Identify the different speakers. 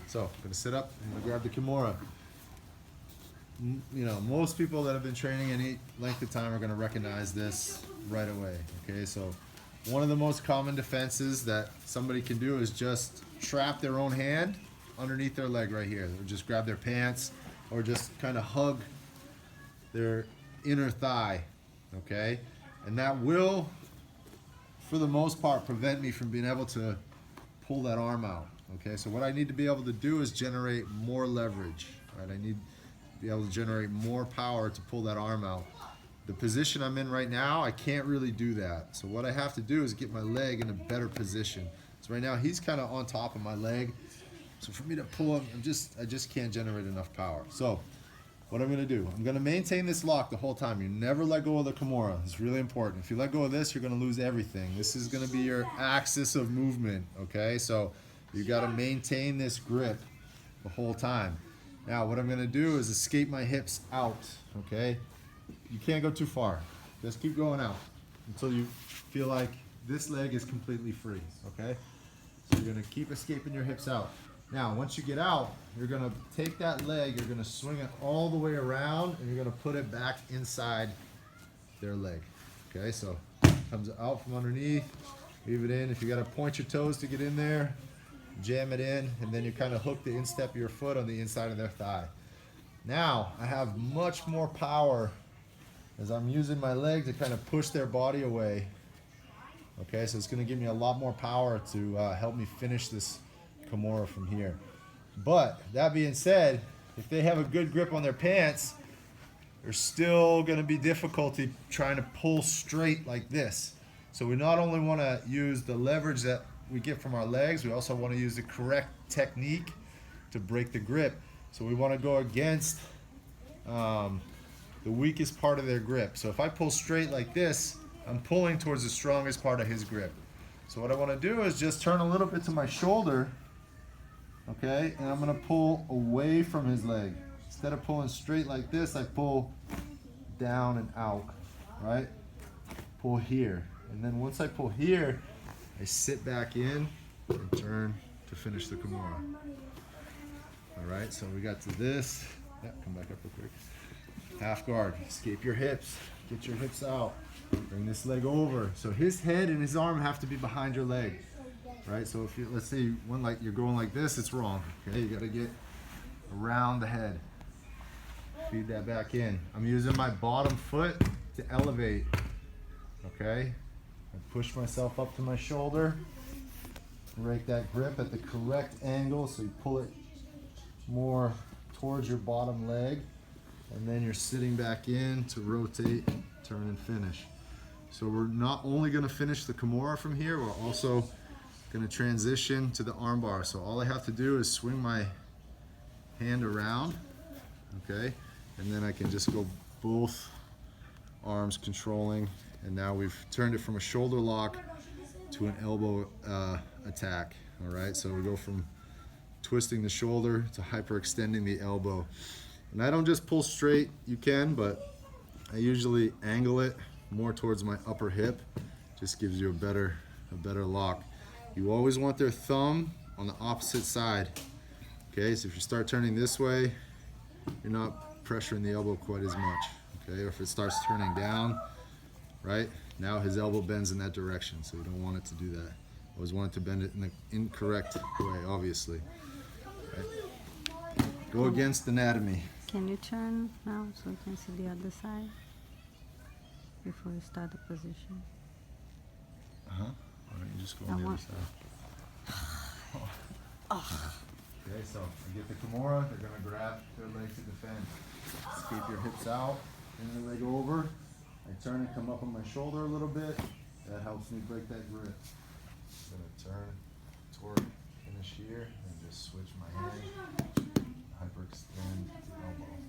Speaker 1: So I'm gonna sit up, I'm gonna grab the Kimura. You know, most people that have been training any length of time are gonna recognize this right away, okay? So one of the most common defenses that somebody can do is just trap their own hand underneath their leg right here. Or just grab their pants or just kind of hug their inner thigh, okay? And that will, for the most part, prevent me from being able to pull that arm out, okay? So what I need to be able to do is generate more leverage, right? I need to be able to generate more power to pull that arm out. The position I'm in right now, I can't really do that. So what I have to do is get my leg in a better position. So right now he's kind of on top of my leg. So for me to pull him, I just can't generate enough power. So what I'm gonna do, I'm gonna maintain this lock the whole time. You never let go of the Kimura. It's really important. If you let go of this, you're gonna lose everything. This is gonna be your axis of movement, okay? So you gotta maintain this grip the whole time. Now what I'm gonna do is escape my hips out, okay? You can't go too far. Just keep going out until you feel like this leg is completely free, okay? So you're gonna keep escaping your hips out. Now, once you get out, you're gonna take that leg, you're gonna swing it all the way around, and you're gonna put it back inside their leg. Okay, so comes out from underneath, leave it in. If you gotta point your toes to get in there, jam it in, and then you kind of hook the instep of your foot on the inside of their thigh. Now, I have much more power as I'm using my leg to kind of push their body away. Okay, so it's gonna give me a lot more power to help me finish this Kimura from here. But that being said, if they have a good grip on their pants, there's still going to be difficulty trying to pull straight like this. So we not only want to use the leverage that we get from our legs, we also want to use the correct technique to break the grip. So we want to go against the weakest part of their grip. So if I pull straight like this, I'm pulling towards the strongest part of his grip. So what I want to do is just turn a little bit to my shoulder, okay, and I'm going to pull away from his leg. Instead of pulling straight like this, I pull down and out, right? Pull here. And then once I pull here, I sit back in and turn to finish the Kimura. All right, so we got to this. Yeah, come back up real quick. Half guard, escape your hips, get your hips out. Bring this leg over. So his head and his arm have to be behind your leg. Right, so if you, let's say you're going like this, it's wrong. Okay, you gotta get around the head. Feed that back in. I'm using my bottom foot to elevate. Okay, I push myself up to my shoulder. Break that grip at the correct angle, so you pull it more towards your bottom leg, and then you're sitting back in to rotate, turn, and finish. So we're not only gonna finish the Kimura from here, we're also going to transition to the arm bar. So all I have to do is swing my hand around, okay, and then I can just go both arms controlling, and now we've turned it from a shoulder lock to an elbow attack. All right, so we go from twisting the shoulder to hyperextending the elbow. And I don't just pull straight, you can, but I usually angle it more towards my upper hip. Just gives you a better lock. You always want their thumb on the opposite side. Okay, so if you start turning this way, you're not pressuring the elbow quite as much. Okay, or if it starts turning down, right? Now his elbow bends in that direction, so you don't want it to do that. Always want it to bend it in the incorrect way, obviously. Right? Go against anatomy.
Speaker 2: Can you turn now so we can see the other side before you start the position?
Speaker 1: Why don't you just go on the other side? Okay, so I get the Kimura, they're going to grab their leg to defend. Escape your hips out, bring the leg over. I turn and come up on my shoulder a little bit. That helps me break that grip. I'm going to turn toward finish here and just switch my hand, hyperextend the elbow.